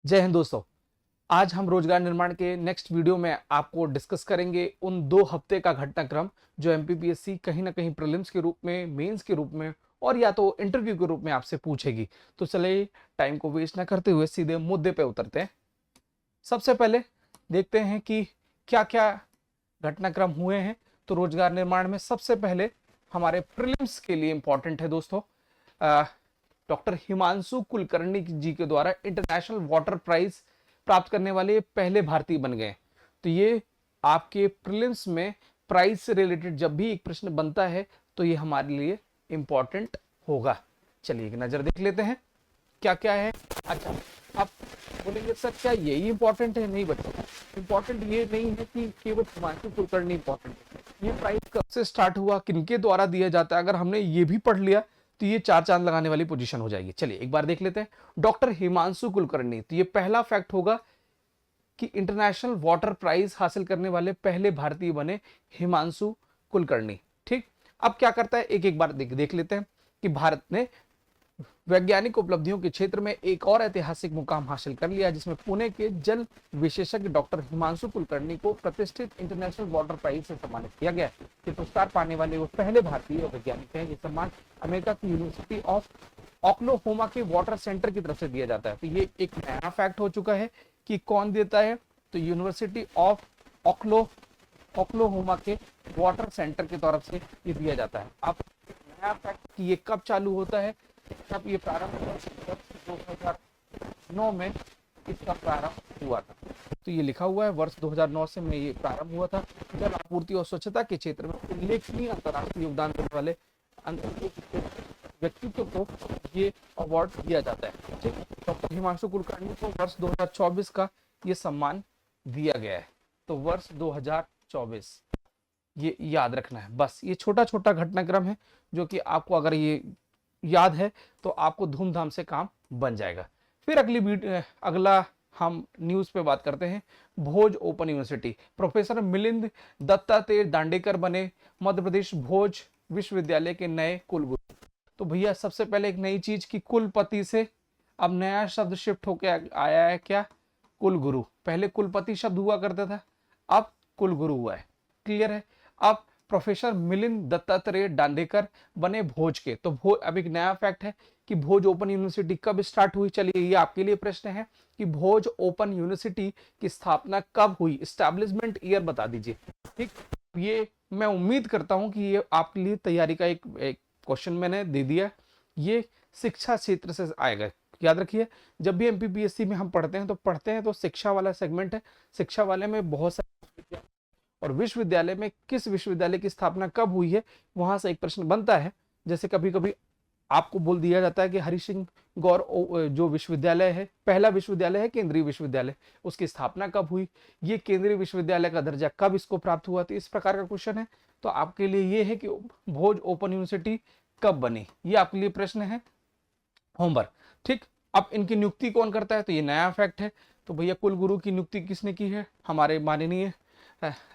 जय हिंद दोस्तों। आज हम रोजगार निर्माण के नेक्स्ट वीडियो में आपको डिस्कस करेंगे उन 2 हफ्ते का घटनाक्रम जो एमपीपीएससी कहीं ना कहीं प्रीलिम्स के रूप में, मेंस के रूप में और या तो इंटरव्यू के रूप में आपसे पूछेगी। तो चलिए टाइम को वेस्ट ना करते हुए सीधे मुद्दे पे उतरते हैं। सबसे पहले देखते हैं कि क्या क्या घटनाक्रम हुए हैं। तो रोजगार निर्माण में सबसे पहले हमारे प्रीलिम्स के लिए इंपॉर्टेंट है दोस्तों, डॉक्टर हिमांशु कुलकर्णी जी के द्वारा इंटरनेशनल वाटर प्राइज प्राप्त करने वाले पहले भारतीय बन गए। तो ये आपके प्रीलिम्स में प्राइज से रिलेटेड जब भी एक प्रश्न बनता है तो ये हमारे लिए इंपॉर्टेंट होगा। चलिए एक नजर देख लेते हैं क्या क्या है। अच्छा, आप बोलेंगे सर क्या यही इंपॉर्टेंट है? नहीं बच्चों, इंपॉर्टेंट ये नहीं है कि केवल हिमांशु कुलकर्णी इंपॉर्टेंट है। ये प्राइज कब से स्टार्ट हुआ, किनके द्वारा दिया जाता है, अगर हमने ये भी पढ़ लिया तो ये 4 चांद लगाने वाली पोजीशन हो जाएगी। चलिए एक बार देख लेते हैं डॉक्टर हिमांशु कुलकर्णी। तो ये पहला फैक्ट होगा कि इंटरनेशनल वाटर प्राइज हासिल करने वाले पहले भारतीय बने हिमांशु कुलकर्णी। ठीक, अब क्या करता है एक एक बार देख लेते हैं कि भारत ने वैज्ञानिक उपलब्धियों के क्षेत्र में एक और ऐतिहासिक मुकाम हासिल कर लिया, जिसमें पुणे के जल विशेषज्ञ डॉक्टर हिमांशु कुलकर्णी को प्रतिष्ठित इंटरनेशनल वाटर प्राइज से सम्मानित किया गया। ये पुरस्कार पाने वाले वो पहले भारतीय वैज्ञानिक हैं। ये सम्मान अमेरिका की यूनिवर्सिटी ऑफ ओक्लाहोमा के वाटर सेंटर की तरफ से दिया जाता है। तो ये एक नया फैक्ट हो चुका है कि कौन देता है, तो यूनिवर्सिटी ऑफ ओक्लाहोमा के वाटर सेंटर की तरफ से ये दिया जाता है। अब नया फैक्ट कि ये कब चालू होता है, तब ये प्रारंभ हुआ 2009 में इसका प्रारंभ हुआ था। तो ये लिखा हुआ है वर्ष 2009 से में ये प्रारंभ हुआ था। जल आपूर्ति और स्वच्छता के क्षेत्र में उल्लेखनीय अंतर्राष्ट्रीय योगदान देने वाले व्यक्तित्व को ये अवार्ड दिया जाता है। ठीक, डॉक्टर हिमांशु कुलकर्णी को वर्ष 2024 का ये सम्मान दिया गया है। तो वर्ष 2024 ये याद रखना है। बस ये छोटा छोटा घटनाक्रम है जो कि आपको अगर ये याद है तो आपको धूमधाम से काम बन जाएगा। फिर अगला हम न्यूज पे बात करते हैं। Bhoj open university, professor Milind Dattatreya Dandekar बने मध्य प्रदेश भोज विश्वविद्यालय के नए कुलगुरु। तो भैया सबसे पहले एक नई चीज की कुलपति से अब नया शब्द शिफ्ट होकर आया है, क्या? कुलगुरु। पहले कुलपति शब्द हुआ करता था, अब कुलगुरु हुआ है। क्लियर है? अब प्रोफेसर मिलिंद दत्तात्रेय दांडेकर बने भोज के। तो अब एक नया फैक्ट है कि भोज ओपन यूनिवर्सिटी कब स्टार्ट हुई। चलिए ये आपके लिए प्रश्न है कि भोज ओपन यूनिवर्सिटी की स्थापना कब हुई, एस्टैब्लिशमेंट ईयर बता दीजिए। ठीक, ये मैं उम्मीद करता हूं कि ये आपके लिए तैयारी का एक क्वेश्चन मैंने दे दिया। ये शिक्षा क्षेत्र से आएगा, याद रखिए। जब भी एमपीपीएससी में हम पढ़ते हैं तो शिक्षा वाला सेगमेंट है। शिक्षा वाले में बहुत सारे और विश्वविद्यालय में किस विश्वविद्यालय की स्थापना कब हुई है वहां से एक प्रश्न बनता है। जैसे कभी कभी आपको बोल दिया जाता है कि हरि सिंह गौर जो विश्वविद्यालय है, पहला विश्वविद्यालय है केंद्रीय विश्वविद्यालय, उसकी स्थापना कब हुई, ये केंद्रीय विश्वविद्यालय का दर्जा कब इसको प्राप्त हुआ। तो इस प्रकार का क्वेश्चन है। तो आपके लिए ये है कि भोज ओपन यूनिवर्सिटी कब बनी, ये आपके लिए प्रश्न है, होमवर्क। ठीक, अब इनकी नियुक्ति कौन करता है, तो ये नया फैक्ट है। तो भैया कुलगुरु की नियुक्ति किसने की है? हमारे माननीय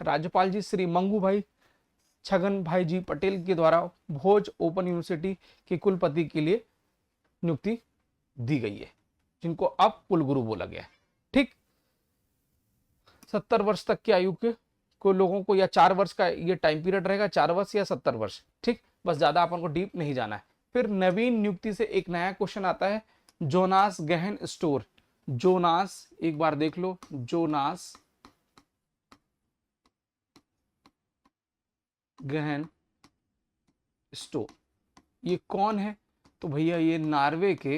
राज्यपाल जी श्री मंगू भाई छगन भाई जी पटेल के द्वारा भोज ओपन यूनिवर्सिटी के कुलपति के लिए नियुक्ति दी गई है, जिनको अब कुलगुरु बोला गया है। ठीक, 70 वर्ष तक की आयु के को लोगों को, या 4 वर्ष का ये टाइम पीरियड रहेगा, 4 वर्ष या 70 वर्ष। ठीक, बस ज्यादा अपन को डीप नहीं जाना है। फिर नवीन नियुक्ति से एक नया क्वेश्चन आता है, जोनास गहन स्टोर। जोनास एक बार देख लो, जोनास गहन स्टोर ये कौन है? तो भैया ये नॉर्वे के,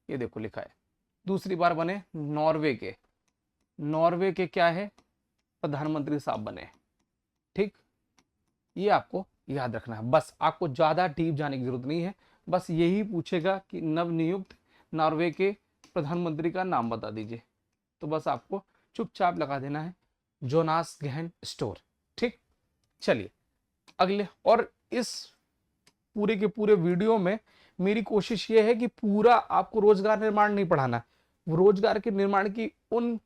ये देखो लिखा है, दूसरी बार बने नॉर्वे के क्या है, प्रधानमंत्री साहब बने। ठीक, ये आपको याद रखना है। बस आपको ज्यादा डीप जाने की जरूरत नहीं है, बस यही पूछेगा कि नवनियुक्त नॉर्वे के प्रधानमंत्री का नाम बता दीजिए। तो बस आपको चुपचाप लगा देना है जोनास गहन स्टोर। ठीक, चलिए अगले। और इस पूरे के पूरे वीडियो में मेरी कोशिश ये है कि पूरा आपको रोजगार निर्माण नहीं पढ़ाना, रोजगार के निर्माण की उन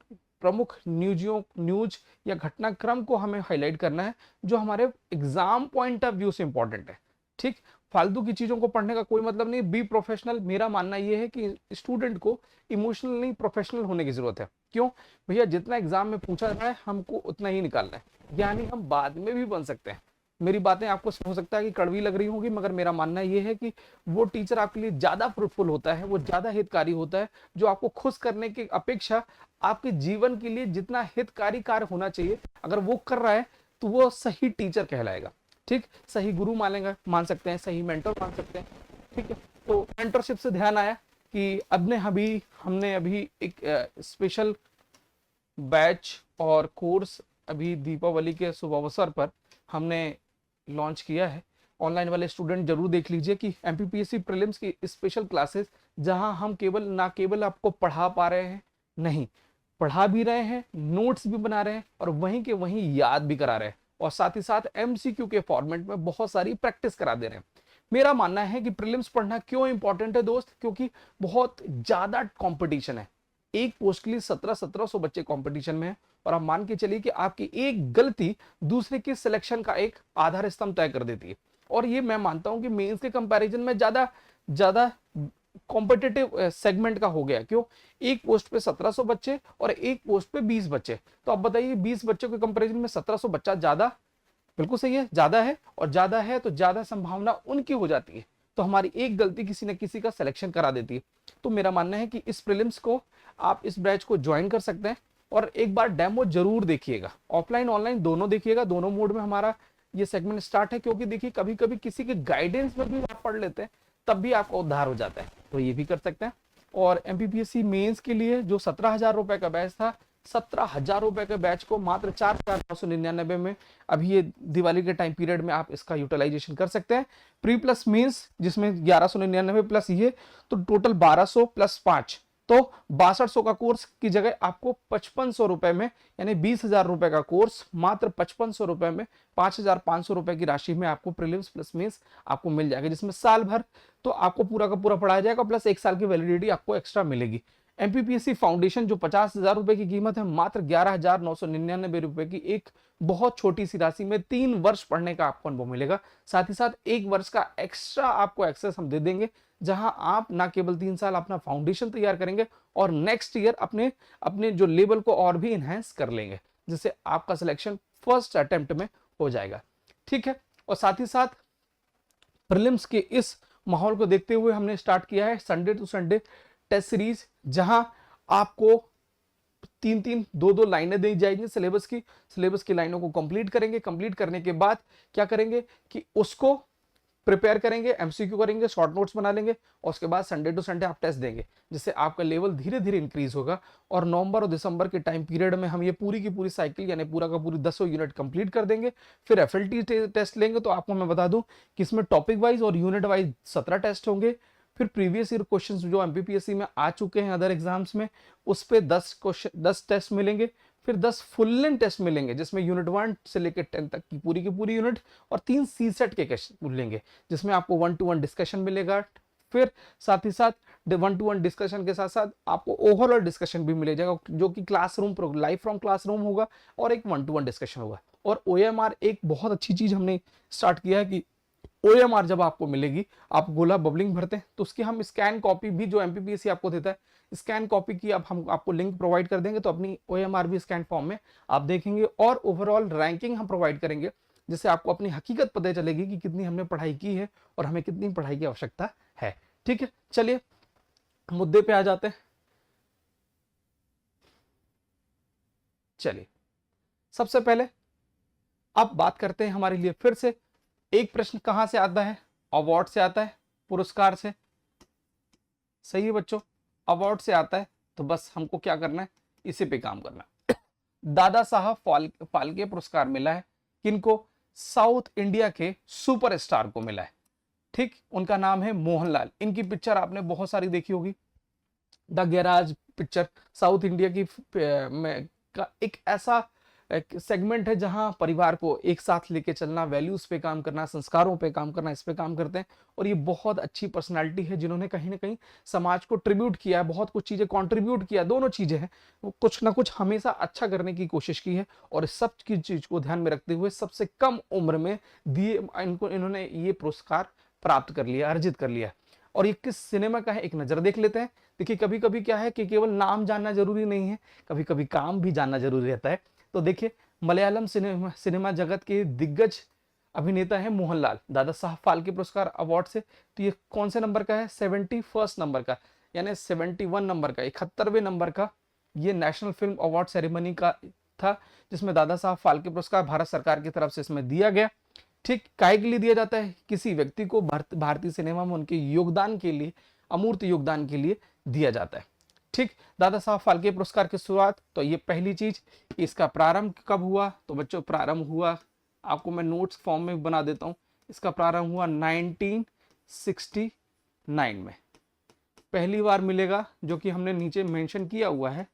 प्रमुख न्यूज या घटनाक्रम को हमें हाईलाइट करना है जो हमारे एग्जाम पॉइंट ऑफ व्यू से इंपॉर्टेंट है। ठीक, फालतू की चीजों को पढ़ने का कोई मतलब नहीं, बी प्रोफेशनल। मेरा मानना यह है कि स्टूडेंट को इमोशनल नहीं प्रोफेशनल होने की जरूरत है। क्यों भैया, जितना एग्जाम में पूछा जाए हमको उतना ही निकालना है, यानी हम बाद में भी बन सकते हैं। मेरी बातें आपको हो सकता है कि कड़वी लग रही होगी, मगर मेरा मानना यह है कि वो टीचर आपके लिए ज्यादा फ्रूटफुल होता है, वो ज्यादा हितकारी होता है, जो आपको खुश करने की अपेक्षा आपके जीवन के लिए जितना हितकारी कार्य होना चाहिए अगर वो कर रहा है तो वो सही टीचर कहलाएगा। ठीक, सही गुरु मानेगा, मान सकते हैं, सही मेंटर मान सकते हैं। ठीक है, तो मेंटरशिप से ध्यान आया कि हमने अभी एक स्पेशल बैच और कोर्स अभी दीपावली के शुभ अवसर पर हमने लॉन्च किया है। ऑनलाइन वाले स्टूडेंट जरूर देख लीजिए कि एमपीपीएससी प्रीलिम्स की स्पेशल क्लासेस, जहां हम केवल आपको पढ़ा पा रहे हैं, नहीं, पढ़ा भी रहे हैं, नोट्स भी बना रहे हैं और वहीं के वहीं याद भी करा रहे हैं, और साथ ही साथ एमसीक्यू के फॉर्मेट में बहुत सारी प्रैक्टिस करा दे रहे हैं। मेरा मानना है कि प्रीलिम्स पढ़ना क्यों इंपॉर्टेंट है दोस्त, क्योंकि बहुत ज्यादा कंपटीशन है। एक पोस्ट के लिए 1700 बच्चे कंपटीशन में है, और आप मान के चलिए कि आपकी एक गलती दूसरे के सिलेक्शन का एक आधार स्तंभ तय कर देती है। और ये मैं मानता हूं कि मेंस के कंपैरिजन में ज्यादा ज्यादा कॉम्पिटिटिव सेगमेंट का हो गया। क्यों, एक पोस्ट पे 1700 बच्चे और एक पोस्ट पे 20 बच्चे, तो अब बताइए 20 बच्चों के कंपैरिजन में 1700 बच्चा ज्यादा, बिल्कुल सही है, ज्यादा है, और ज्यादा है तो ज्यादा संभावना उनकी हो जाती है, तो हमारी एक गलती किसी न किसी का सिलेक्शन करा देती है। तो मेरा मानना है कि इस प्रीलिम्स को आप इस बैच को ज्वाइन कर सकते हैं, और एक बार डेमो जरूर देखिएगा, ऑफलाइन ऑनलाइन दोनों देखिएगा, दोनों मोड में हमारा ये सेगमेंट स्टार्ट है। क्योंकि देखिए कभी कभी किसी के गाइडेंस में भी आप पढ़ लेते हैं, तब भी आपका उद्धार हो जाता है, तो ये भी कर सकते हैं। और एमपीपीएससी मेंस के लिए जो 17,000 रुपए का बैच था, 17,000 रुपए के बैच को मात्र 4,999 में अभी ये दिवाली के टाइम पीरियड में आप इसका यूटिलाइजेशन कर सकते हैं। प्री प्लस मेंस जिसमें 1199 प्लस ये, तो टोटल 1200 प्लस 5, तो 6200 का कोर्स की जगह आपको 5500 रुपए में, यानी 20,000 रुपए का कोर्स मात्र 5500 रुपए में, 5,500 रुपए की राशि में आपको प्रीलिम्स प्लस मेंस आपको मिल जाएगा, जिसमें साल भर तो आपको पूरा का पूरा पढ़ाया जाएगा, प्लस 1 साल की वैलिडिटी आपको एक्स्ट्रा मिलेगी। एमपीपीएससी फाउंडेशन जो 50,000 रुपए की कीमत है, मात्र 11,999 रुपए की एक बहुत छोटी सी राशि में 3 वर्ष पढ़ने का आपको अनुभव मिलेगा। साथ ही साथ 1 वर्ष का एक्स्ट्रा आपको एक्सेस हम दे देंगे, जहां आप ना केवल 3 साल अपना फाउंडेशन तैयार करेंगे और नेक्स्ट ईयर अपने अपने जो लेवल को और भी इनहेंस कर लेंगे, जिससे आपका सिलेक्शन फर्स्ट अटेम्प्ट में हो जाएगा। ठीक है, और साथ ही साथ प्रीलिम्स के इस माहौल को देखते हुए हमने स्टार्ट किया है Sunday to Sunday test series, जहां आपको 3-3, 2-2 लाइनें दी जाएंगी सिलेबस की लाइनों को कंप्लीट करेंगे। कंप्लीट करने के बाद क्या करेंगे कि उसको प्रिपेयर करेंगे, एमसीक्यू करेंगे, शॉर्ट नोट्स बना लेंगे, और उसके बाद संडे टू संडे आप टेस्ट देंगे, जिससे आपका लेवल धीरे धीरे इंक्रीज होगा। और नवंबर और दिसंबर के टाइम पीरियड में हम ये पूरी की पूरी साइकिल, यानी पूरा का पूरी 10 यूनिट कंप्लीट कर देंगे। फिर एफएलटी टेस्ट लेंगे, तो आपको मैं बता दूं कि इसमें टॉपिक वाइज और यूनिट वाइज 17 टेस्ट होंगे। फिर प्रीवियस ईयर क्वेश्चंस जो एमपीपीएससी में आ चुके हैं अदर एग्जाम्स में, उस पे 10 टेस्ट मिलेंगे। फिर 10 फुल लेंथ टेस्ट मिलेंगे, जिसमें यूनिट 1 से लेकर 10 तक की पूरी यूनिट, और 3 सी सेट के क्वेश्चन मिलेंगे, जिसमें आपको 1-to-1 डिस्कशन मिलेगा। फिर साथ ही साथ 1-to-1 डिस्कशन के साथ साथ आपको ओवरऑल डिस्कशन भी मिल जाएगा, जो कि क्लासरूम लाइव फ्रॉम क्लासरूम होगा, और एक 1-to-1 डिस्कशन होगा। और ओएमआर एक बहुत अच्छी चीज हमने स्टार्ट किया है कि ओएमआर जब आपको मिलेगी, आप गोला बबलिंग भरते हैं, तो उसकी हम स्कैन कॉपी भी, जो एमपीपीएससी आपको देता है, स्कैन कॉपी की अब हम आपको लिंक प्रोवाइड कर देंगे, तो अपनी ओएमआर भी स्कैन फॉर्म में आप देखेंगे। और ओवरऑल रैंकिंग हम प्रोवाइड करेंगे, जिससे आपको अपनी हकीकत पता चलेगी कि कितनी हमने पढ़ाई की है और हमें कितनी पढ़ाई की आवश्यकता है। ठीक है, चलिए मुद्दे पे आ जाते हैं। चलिए सबसे पहले अब बात करते हैं हमारे लिए फिर से एक प्रश्न कहां से आता है, अवार्ड से आता है, पुरस्कार से। सही है बच्चों, अवार्ड से आता है, तो बस हमको क्या करना है, इसी पे काम करना है। दादा साहब फाल्के पुरस्कार मिला है किनको, साउथ इंडिया के सुपरस्टार को मिला है। ठीक, उनका नाम है मोहनलाल। इनकी पिक्चर आपने बहुत सारी देखी होगी, the garage picture south India की में का एक ऐसा एक सेगमेंट है जहां परिवार को एक साथ लेके चलना, वैल्यूज पे काम करना, संस्कारों पे काम करना, इस पे काम करते हैं। और ये बहुत अच्छी पर्सनालिटी है, जिन्होंने कहीं ना कहीं समाज को ट्रिब्यूट किया है, बहुत कुछ चीजें कंट्रीब्यूट किया, दोनों चीजें हैं, कुछ ना कुछ हमेशा अच्छा करने की कोशिश की है। और इस सब की चीज को ध्यान में रखते हुए सबसे कम उम्र में दिए इन्होंने ये पुरस्कार प्राप्त कर लिया, अर्जित कर लिया। और ये किस सिनेमा का है, एक नजर देख लेते हैं। देखिए कभी कभी क्या है कि केवल नाम जानना जरूरी नहीं है, कभी कभी काम भी जानना जरूरी रहता है। तो देखिए मलयालम सिनेमा जगत के दिग्गज अभिनेता है मोहनलाल, दादा साहब फाल्के पुरस्कार अवार्ड से। तो ये कौन से नंबर का है, 71 नंबर का, यानी 71 नंबर का, 71वें नंबर का ये नेशनल फिल्म अवार्ड सेरेमनी का था, जिसमें दादा साहब फाल्के पुरस्कार भारत सरकार की तरफ से इसमें दिया गया। ठीक, काहे के लिए दिया जाता है, किसी व्यक्ति को भारतीय सिनेमा में उनके योगदान के लिए, अमूर्त योगदान के लिए दिया जाता है। ठीक, दादा साहब फाल्के पुरस्कार की शुरुआत, तो ये पहली चीज, इसका प्रारंभ कब हुआ, तो बच्चों प्रारंभ हुआ, आपको मैं नोट्स फॉर्म में बना देता हूं, इसका प्रारंभ हुआ 1969 में। पहली बार मिलेगा, जो कि हमने नीचे मेंशन किया हुआ है,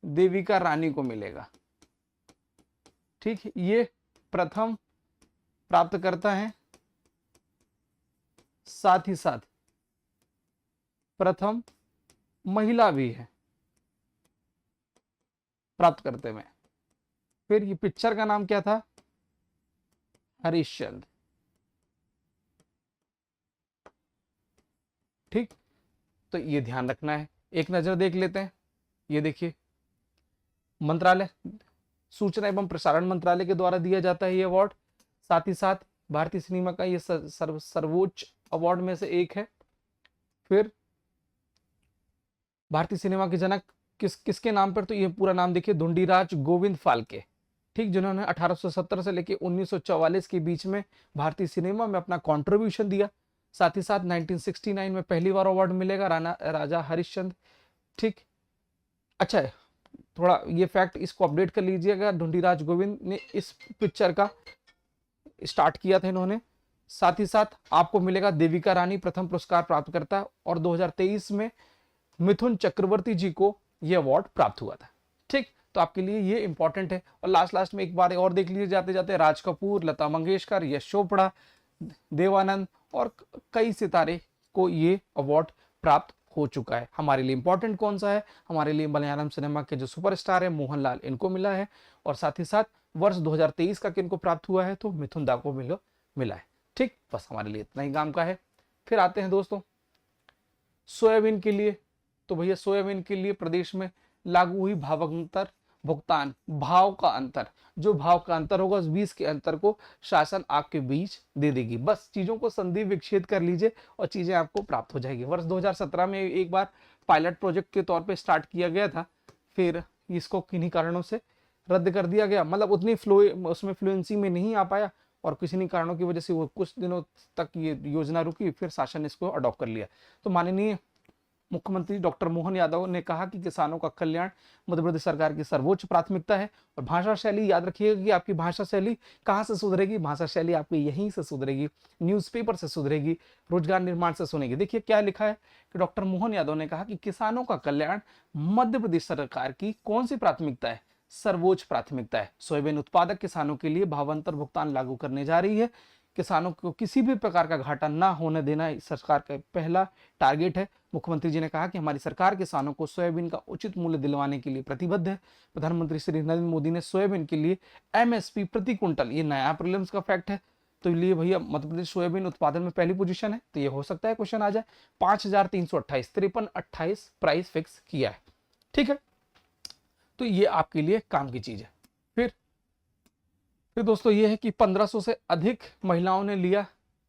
देविका रानी को मिलेगा। ठीक, ये प्रथम प्राप्त करता है, साथ ही साथ प्रथम महिला भी है प्राप्त करते में। फिर ये पिक्चर का नाम क्या था, हरिश्चंद्र। ठीक, तो ये ध्यान रखना है। एक नजर देख लेते हैं, ये देखिए मंत्रालय, सूचना एवं प्रसारण मंत्रालय के द्वारा दिया जाता है ये अवार्ड। साथ ही साथ भारतीय सिनेमा का ये सर्वोच्च अवार्ड में से एक है। फिर भारतीय सिनेमा के जनक किसके नाम पर, तो ये पूरा नाम देखिए, धुंडीराज गोविंद फाल्के। ठीक, जिन्होंने 1870 से लेकर 1944 के बीच में भारतीय सिनेमा में अपना कंट्रीब्यूशन दिया। साथ ही साथ 1969 में पहली बार अवार्ड मिलेगा राजा हरिश्चंद्र। ठीक, अच्छा है, थोड़ा ये फैक्ट इसको अपडेट कर लीजिएगा, ढूंढीराज गोविंद ने इस पिक्चर का स्टार्ट किया था इन्होंने। साथ ही साथ आपको मिलेगा देविका रानी प्रथम पुरस्कार प्राप्त करता है, और 2023 में मिथुन चक्रवर्ती जी को यह अवार्ड प्राप्त हुआ था। ठीक, तो आपके लिए ये इंपॉर्टेंट है। और लास्ट में एक बार और देख लीजिए जाते जाते, राज कपूर, लता मंगेशकर, यश चोपड़ा, देवानंद और कई सितारे को ये अवार्ड प्राप्त हो चुका है। हमारे लिए इंपॉर्टेंट कौन सा है, हमारे लिए मलयालम सिनेमा के जो सुपरस्टार है मोहनलाल, इनको मिला है। और साथ ही साथ वर्ष 2023 का किनको प्राप्त हुआ है, तो मिथुन दा को मिला है। ठीक, बस हमारे लिए इतना ही काम का है। फिर आते हैं दोस्तों सोयाबीन के लिए। तो भैया सोयाबीन के लिए प्रदेश में लागू हुई भावांतर भुगतान, भाव का अंतर, जो भाव का अंतर होगा उस 20 के अंतर को शासन आपके बीच दे देगी। बस चीजों को संधि विच्छेद कर लीजिए और चीजें आपको प्राप्त हो जाएगी। वर्ष 2017 में एक बार पायलट प्रोजेक्ट के तौर पे स्टार्ट किया गया था, फिर इसको किन्हीं कारणों से रद्द कर दिया गया, मतलब उतनी उसमें फ्लुएंसी में नहीं आ पाया, और किसी कारणों की वजह से वो कुछ दिनों तक ये योजना रुकी, फिर शासन ने इसको अडॉप्ट कर लिया। तो माननीय मुख्यमंत्री डॉक्टर मोहन यादव ने कहा कि किसानों का कल्याण मध्य प्रदेश सरकार की सर्वोच्च प्राथमिकता है। और भाषा शैली याद रखिएगा कि आपकी भाषा शैली कहाँ से सुधरेगी, भाषा शैली आपकी यहीं से सुधरेगी, न्यूज़पेपर से सुधरेगी, रोजगार निर्माण से सुनेगी। देखिए क्या लिखा है कि डॉक्टर मोहन यादव ने कहा कि किसानों का कल्याण मध्य प्रदेश सरकार की कौन सी प्राथमिकता है, सर्वोच्च प्राथमिकता है। सोयाबीन उत्पादक किसानों के लिए भावांतर भुगतान लागू करने जा रही है। किसानों को किसी भी प्रकार का घाटा ना होने देना सरकार का पहला टारगेट है। मुख्यमंत्री जी ने कहा कि हमारी सरकार किसानों को सोयाबीन का उचित मूल्य दिलवाने के लिए प्रतिबद्ध है। प्रधानमंत्री श्री नरेंद्र मोदी ने सोयाबीन के लिए एमएसपी प्रति क्विंटल, ये नया प्रीलिम्स का फैक्ट है, तो लिए भैया मध्य प्रदेश सोयाबीन उत्पादन में पहली पोजीशन है। तो ये हो सकता है क्वेश्चन आ जाए, 5328 5328 प्राइस फिक्स किया है। ठीक है, तो ये आपके लिए काम की चीज है। फिर दोस्तों ये है कि 1500 से अधिक महिलाओं ने लिया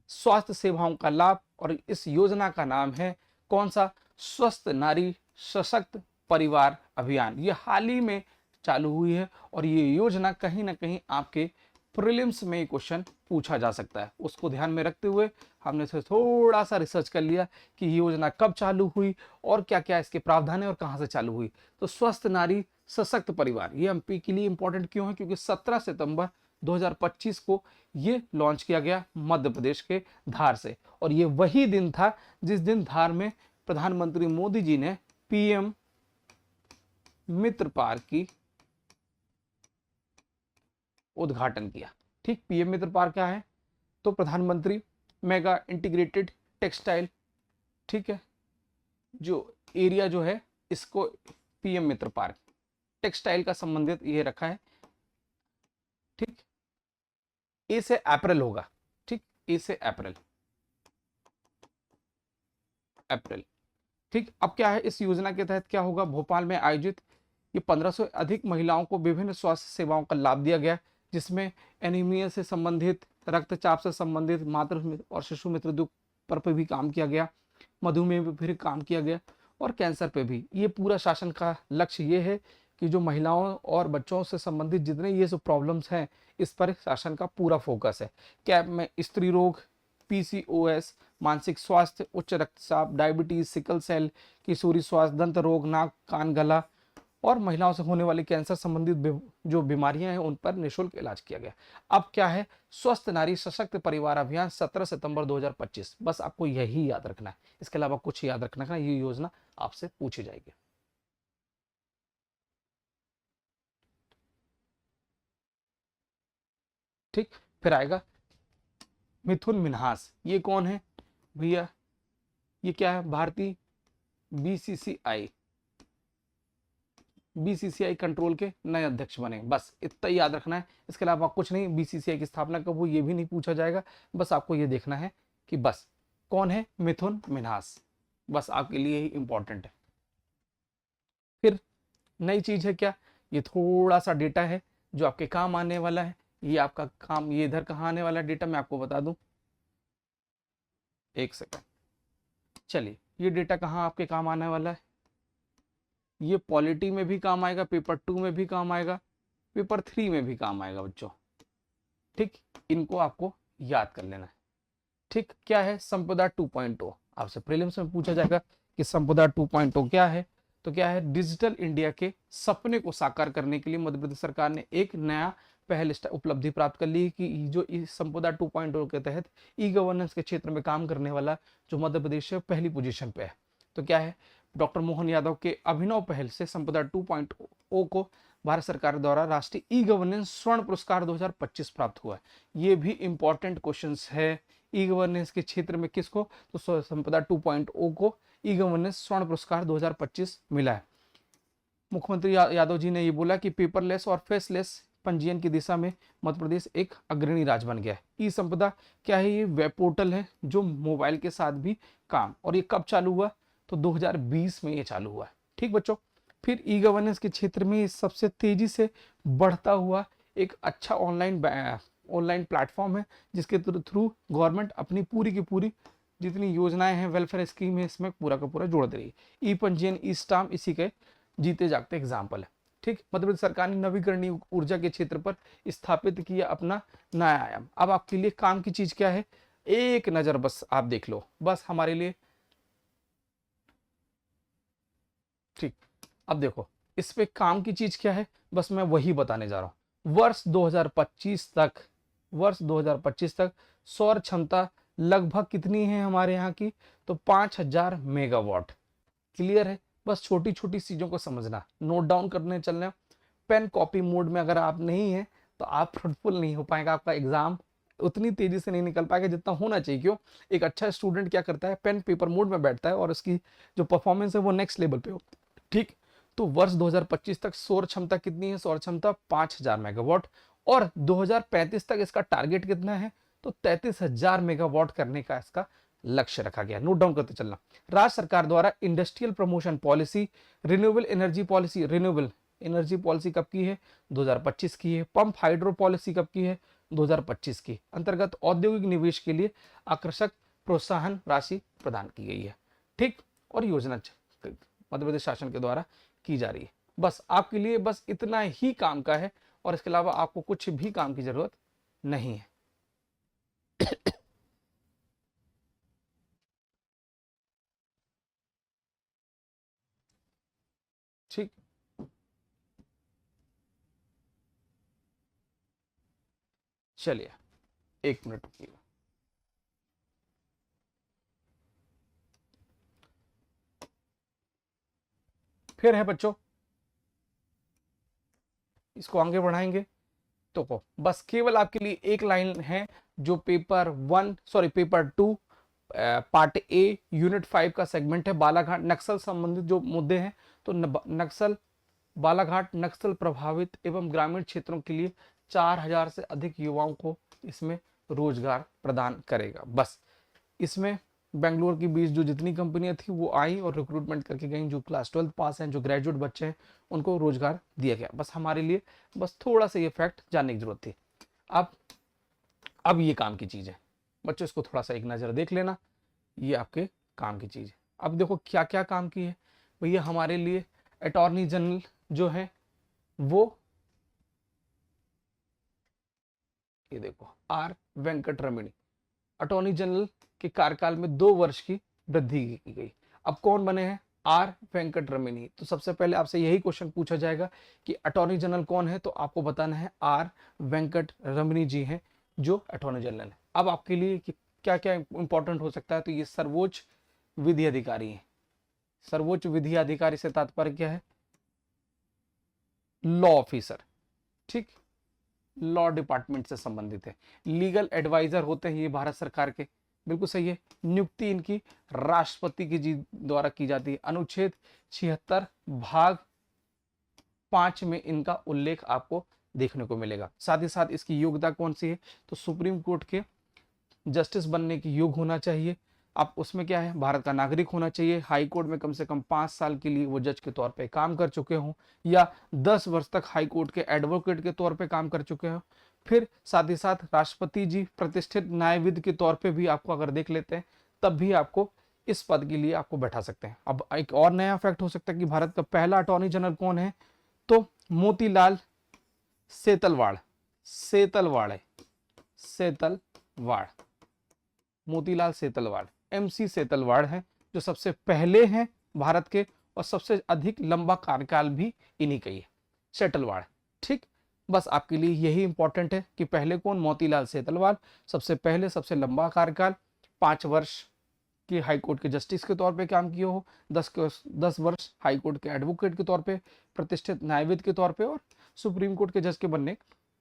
स्वास्थ्य सेवाओं का लाभ, और इस योजना का नाम है कौन सा, स्वस्थ नारी सशक्त परिवार अभियान। ये हाल ही में चालू हुई है, और ये योजना कहीं ना कहीं आपके प्रीलिम्स में क्वेश्चन पूछा जा सकता है। उसको ध्यान में रखते हुए हमने इसे थोड़ा सा रिसर्च कर लिया कि ये योजना कब चालू हुई और क्या क्या इसके प्रावधान है और कहाँ से चालू हुई। तो स्वस्थ नारी सशक्त परिवार ये एमपी के लिए इंपॉर्टेंट क्यों है, क्योंकि 17 सितंबर 2025 को ये लॉन्च किया गया मध्य प्रदेश के धार से, और ये वही दिन था जिस दिन धार में प्रधानमंत्री मोदी जी ने पीएम मित्र पार्क की उद्घाटन किया। ठीक, पीएम मित्र पार्क क्या है, तो प्रधानमंत्री मेगा इंटीग्रेटेड टेक्सटाइल, ठीक है, जो एरिया जो है इसको पीएम मित्र पार्क टेक्सटाइल का संबंधित ये रखा है। ठीक, ए से अप्रैल होगा, ठीक, ए से अप्रैल, अप्रैल। ठीक, अब क्या है, इस योजना के तहत क्या होगा, भोपाल में आयोजित ये 1500 से अधिक महिलाओं को विभिन्न स्वास्थ्य सेवाओं का लाभ दिया गया, जिसमें एनीमिया से संबंधित, रक्तचाप से संबंधित, मातृ और शिशु मृत्यु पर भी काम किया गया, मधुमेह पे फिर काम किया गया और कैंसर पे भी। ये पूरा शासन का लक्ष्य ये है कि जो महिलाओं और बच्चों से संबंधित जितने ये सब प्रॉब्लम्स हैं, इस पर शासन का पूरा फोकस है। कैब में स्त्री रोग, पीसीओएस, मानसिक स्वास्थ्य, उच्च रक्तचाप, डायबिटीज, सिकल सेल, किशोरी स्वास्थ्य, दंत रोग, नाक कान गला और महिलाओं से होने वाली कैंसर संबंधित जो बीमारियां हैं उन पर निःशुल्क इलाज किया गया। अब क्या है, स्वस्थ नारी सशक्त परिवार अभियान 17 सितंबर 2025। बस आपको यही याद रखना है, इसके अलावा कुछ याद रखना है, ये योजना आपसे पूछी जाएगी। ठीक, फिर आएगा मिथुन मिन्हास। ये कौन है भैया, ये क्या है, भारतीय बीसीसीआई बीसीसीआई कंट्रोल के नए अध्यक्ष बने। बस इतना ही याद रखना है, इसके अलावा कुछ नहीं। बीसीसीआई की स्थापना कब हुई ये भी नहीं पूछा जाएगा, बस आपको ये देखना है कि बस कौन है मिथुन मिन्हास, बस आपके लिए ही इंपॉर्टेंट है। फिर नई चीज है क्या, ये थोड़ा सा डेटा है जो आपके काम आने वाला है। ये आपका काम, ये इधर कहाँ आने वाला है डेटा, मैं आपको बता दूं, एक सेकंड। चलिए, ये डेटा कहाँ आपके काम आने वाला है, ये पॉलिटी में भी काम आएगा, पेपर 2 में भी काम आएगा, पेपर 3 में भी काम आएगा बच्चों। ठीक, इनको आपको याद कर लेना है। ठीक, क्या है संपदा 2.0, आपसे प्रीलिम्स में पूछा जाएगा कि संपदा 2.0 क्या है। तो क्या है, डिजिटल इंडिया के सपने को साकार करने के लिए मध्य प्रदेश सरकार ने एक नया पहल उपलब्धि प्राप्त कर ली कि जो इस संपदा 2.0 के तहत ई गवर्नेंस के क्षेत्र में काम करने वाला जो मध्य प्रदेश है पहली पोजीशन पे है। तो क्या है, डॉक्टर मोहन यादव के अभिनव पहल से संपदा 2.0 को भारत सरकार द्वारा राष्ट्रीय ई गवर्नेंस स्वर्ण पुरस्कार 2025 प्राप्त हुआ है। ये भी इंपॉर्टेंट क्वेश्चंस है, ई गवर्नेंस के क्षेत्र में किसको, तो संपदा 2.0 को ई गवर्नेंस स्वर्ण पुरस्कार 2025 मिला है। मुख्यमंत्री यादव जी ने ये बोला कि पेपरलेस और फेसलेस पंजीयन की दिशा में मध्य प्रदेश एक अग्रणी राज्य बन गया है। ई संपदा क्या है, ये वेब पोर्टल है जो मोबाइल के साथ भी काम, और ये कब चालू हुआ, तो 2020 में ये चालू हुआ है। ठीक बच्चों, फिर ई गवर्नेंस के क्षेत्र में सबसे तेजी से बढ़ता हुआ एक अच्छा ऑनलाइन प्लेटफॉर्म है जिसके थ्रू गवर्नमेंट अपनी पूरी की पूरी जितनी योजनाएं हैं, वेलफेयर स्कीम है, इसमें पूरा का पूरा जोड़ दे रही है। ई पंजीयन, ई स्टाम्प इसी के जीते जागते एग्जाम्पल है। ठीक, मध्य प्रदेश सरकार ने नवीकरणीय ऊर्जा के क्षेत्र पर स्थापित किया अपना नया आयाम। अब आपके लिए काम की चीज क्या है, एक नजर बस आप देख लो, बस हमारे लिए। ठीक, अब देखो इस पे काम की चीज क्या है, बस मैं वही बताने जा रहा हूं। वर्ष 2025 तक सौर क्षमता लगभग कितनी है हमारे यहाँ की, तो 5000 मेगावाट। क्लियर है, बस छोटी छोटी चीजों को समझना, नोट डाउन करने चलना। पेन कॉपी मोड में अगर आप नहीं है तो आप फ्रूटफुल नहीं हो पाएगा, आपका एग्जाम उतनी तेजी से नहीं निकल पाएगा जितना होना चाहिए। क्यों, एक अच्छा स्टूडेंट क्या करता है, पेन पेपर मोड में बैठता है और उसकी जो परफॉर्मेंस है वो नेक्स्ट लेवल पे हो। ठीक, तो वर्ष 2025 तक सौर क्षमता कितनी है, सौर क्षमता 5000 मेगावाट, और 2035 तक इसका टारगेट कितना है, तो 33000 मेगावाट करने का इसका लक्ष्य रखा गया। नोट डाउन करते चलना। राज्य सरकार द्वारा industrial promotion policy, renewable energy policy, renewable energy policy कब की है, 2025 की है। पंप हाइड्रो पॉलिसी कब की है, 2025 की। अंतर्गत औद्योगिक निवेश के लिए आकर्षक प्रोत्साहन राशि प्रदान की गई है। ठीक, और योजना मध्य प्रदेश शासन के द्वारा की जा रही है। बस आपके लिए बस इतना ही काम का है, और इसके अलावा आपको कुछ भी काम की जरूरत नहीं है। ठीक, चलिए एक मिनट रुकिए। फिर है बच्चों, इसको आगे बढ़ाएंगे तो बस केवल आपके लिए एक लाइन है जो पेपर 2 पार्ट ए यूनिट 5 का सेगमेंट है, बालाघाट नक्सल संबंधित जो मुद्दे हैं। तो नक्सल, बालाघाट नक्सल प्रभावित एवं ग्रामीण क्षेत्रों के लिए 4000 से अधिक युवाओं को इसमें रोजगार प्रदान करेगा। बस इसमें बेंगलोर की 20 जो जितनी कंपनियां थी वो आई और रिक्रूटमेंट करके गई, जो क्लास 12 पास हैं, जो ग्रेजुएट बच्चे हैं, उनको रोजगार दिया गया। बस हमारे लिए बस थोड़ा सा ये फैक्ट जानने की जरूरत थी। अब ये काम की चीज है बच्चों, इसको थोड़ा सा एक नजर देख लेना, ये आपके काम की चीज है। अब देखो क्या क्या काम की है भैया हमारे लिए। अटॉर्नी जनरल जो है वो, ये देखो are Venkat Ramani, attorney general के कार्यकाल में 2 वर्ष की वृद्धि की गई। अब कौन बने हैं? आर वेंकट रमणी। तो सबसे पहले आपसे यही क्वेश्चन पूछा जाएगा कि अटॉर्नी जनरल कौन है, तो आपको बताना है आर वेंकट रमणी जी हैं जो अटॉर्नी जनरल है। अब आपके लिए कि क्या क्या इंपॉर्टेंट हो सकता है, तो ये सर्वोच्च विधि अधिकारी हैं। सर्वोच्च विधि अधिकारी से तात्पर्य क्या है? लॉ ऑफिसर, ठीक, लॉ डिपार्टमेंट से संबंधित है। लीगल एडवाइजर होते हैं ये भारत सरकार के, बिल्कुल सही है। नियुक्ति इनकी राष्ट्रपति की जी द्वारा की जाती है। अनुच्छेद 76 भाग 5 में इनका उल्लेख आपको देखने को मिलेगा। साथ ही साथ इसकी योग्यता कौन सी है, तो सुप्रीम कोर्ट के जस्टिस बनने की योग्य होना चाहिए। अब उसमें क्या है, भारत का नागरिक होना चाहिए, हाई कोर्ट में कम से कम 5 साल के लिए वो जज के तौर पे काम कर चुके हों, या 10 वर्ष तक हाई कोर्ट के एडवोकेट के तौर पे काम कर चुके हों। फिर साथ ही साथ राष्ट्रपति जी प्रतिष्ठित न्यायविद के तौर पे भी आपको अगर देख लेते हैं, तब भी आपको इस पद के लिए आपको बैठा सकते हैं। अब एक और नया फैक्ट हो सकता है कि भारत का पहला अटॉर्नी जनरल कौन है, तो मोतीलाल सेतलवाड़, सेतलवाड़ है, सेतलवाड़, मोतीलाल सेतलवाड़, एमसी सेतलवाड़ है, जो सबसे पहले हैं भारत के, और सबसे अधिक लंबा कार्यकाल भी इन्हीं का ही है, सेतलवाड़। ठीक, बस आपके लिए यही इंपॉर्टेंट है कि पहले कौन, मोतीलाल सेतलवाड़, सबसे पहले सबसे लंबा कार्यकाल, 5 वर्ष के हाई कोर्ट के जस्टिस के तौर पे काम किए हो, 10 वर्ष हाई कोर्ट के एडवोकेट के तौर पे, प्रतिष्ठित न्यायविद के तौर पे, और सुप्रीम कोर्ट के जज के बनने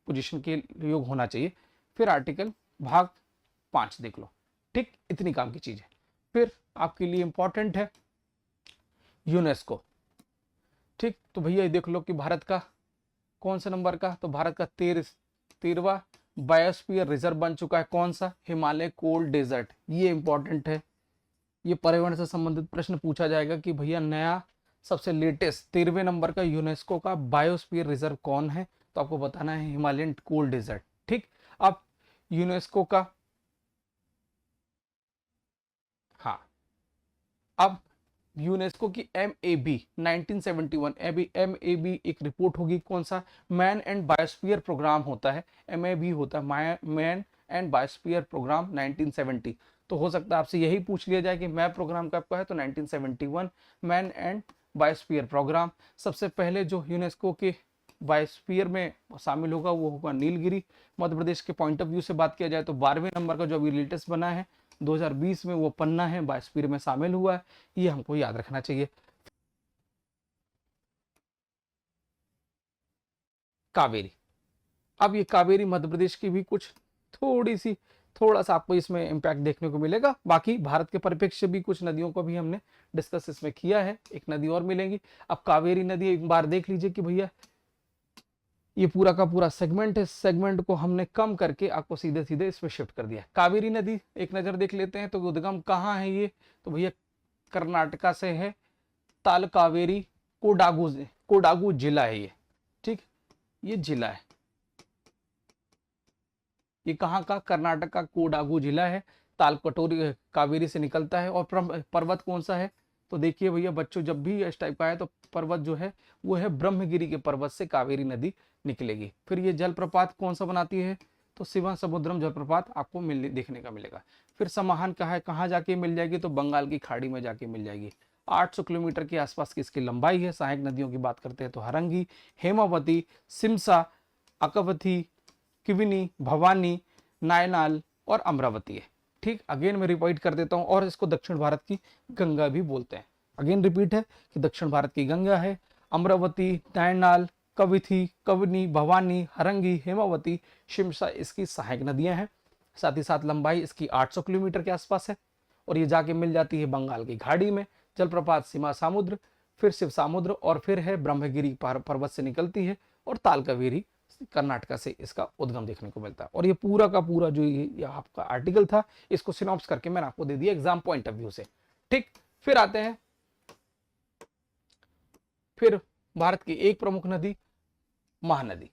पोजीशन के योग होना चाहिए। फिर आर्टिकल भाग 5 देख लो, ठीक, इतनी काम की चीज है। फिर आपके लिए इंपॉर्टेंट है यूनेस्को। ठीक, तो भैया ये देख लो कि भारत का कौन सा नंबर का, तो भारत का 13वां बायोस्फीयर रिजर्व बन चुका है। कौन सा? Himalaya cold desert. ये इंपॉर्टेंट है, ये पर्यावरण से संबंधित प्रश्न पूछा जाएगा कि भैया नया सबसे लेटेस्ट 13वें नंबर का यूनेस्को का बायोस्फीयर रिजर्व कौन है, तो आपको बताना है हिमालयन कोल्ड डेजर्ट। ठीक, अब यूनेस्को का, हाँ, अब यूनेस्को की MAB 1971 MAB एक रिपोर्ट होगी। कौन सा? मैन एंड बायोस्फीयर प्रोग्राम होता है, MAB होता है मैन एंड बायोस्फीयर प्रोग्राम 1970। तो हो सकता है आपसे यही पूछ लिया जाए कि मैप प्रोग्राम कब का है, तो 1971 मैन एंड बायोस्फीयर प्रोग्राम। सबसे पहले जो यूनेस्को के बायोस्फीयर में शामिल होगा वो होगा नीलगिरी। मध्य प्रदेश के पॉइंट ऑफ व्यू से बात किया जाए तो 12वें नंबर का जो अभी लेटेस्ट बना है 2020 में, वो पन्ना है, बायोस्फीयर में शामिल हुआ है, ये हमको याद रखना चाहिए। कावेरी, अब ये कावेरी मध्य प्रदेश की भी कुछ थोड़ा सा आपको इसमें इम्पैक्ट देखने को मिलेगा। बाकी भारत के परिप्रेक्ष्य से भी कुछ नदियों को भी हमने डिस्कस इसमें किया है, एक नदी और मिलेंगी। अब कावेरी नदी एक बार देख लीजिए कि भैया ये पूरा का पूरा सेगमेंट है, सेगमेंट को हमने कम करके आपको सीधे सीधे इसमें शिफ्ट कर दिया। कावेरी नदी एक नजर देख लेते हैं, तो उद्गम कहाँ है ये, तो भैया कर्नाटका से है, ताल कावेरी, कोडागू जिला है ये। ठीक, ये जिला है, ये कहाँ का? कर्नाटक का कोडागू जिला है, ताल कटोरी कावेरी से निकलता है। और पर्वत कौन सा है, तो देखिए भैया बच्चों, जब भी इस टाइप का है तो पर्वत जो है वो है ब्रह्मगिरी के पर्वत से कावेरी नदी निकलेगी। फिर ये जलप्रपात कौन सा बनाती है, तो शिवा समुद्रम जलप्रपात आपको देखने का मिलेगा। फिर समाहन कहाँ जाके मिल जाएगी, तो बंगाल की खाड़ी में जाके मिल जाएगी। 800 किलोमीटर के आसपास की इसकी लंबाई है। सहायक नदियों की बात करते हैं तो हरंगी, हेमावती, सिमसा, अकवथी, किविनी, भवानी, नायनाल और अमरावती है। ठीक, अगेन मैं रिपीट कर देता हूं, और इसको दक्षिण भारत की गंगा भी बोलते हैं। अगेन रिपीट है कि दक्षिण भारत की गंगा है अमरावती, नायनाल, कविथी, कविनी, भवानी, हरंगी, हेमावती, शिमसा इसकी सहायक नदियां हैं। साथ ही साथ लंबाई इसकी 800 किलोमीटर के आसपास है, और ये जाके मिल जाती है बंगाल की खाड़ी में। जलप्रपात सीमा समुद्र, फिर शिव समुद्र, और फिर है ब्रह्मगिरी पर्वत से निकलती है, और ताल कावेरी कर्नाटक से इसका उद्गम देखने को मिलता है। और ये पूरा का पूरा जो ये आपका आर्टिकल था, इसको सिनॉप्स करके मैंने आपको दे दिया एग्जाम पॉइंट ऑफ व्यू से। ठीक, फिर आते हैं, फिर भारत की एक प्रमुख नदी महानदी,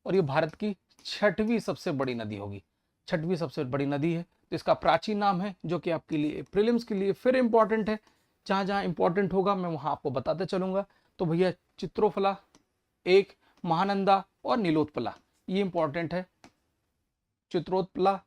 और ये भारत की छठवीं सबसे बड़ी नदी होगी, छठवीं सबसे बड़ी नदी है। तो इसका प्राचीन नाम है, जो कि आपके लिए प्रीलिम्स के लिए फिर इंपॉर्टेंट है, जहां जहां इंपॉर्टेंट होगा मैं वहां आपको बताते चलूंगा। तो भैया चित्रोफला, एक महानंदा और नीलोत्पला, ये इंपॉर्टेंट है, चित्रोत्पला,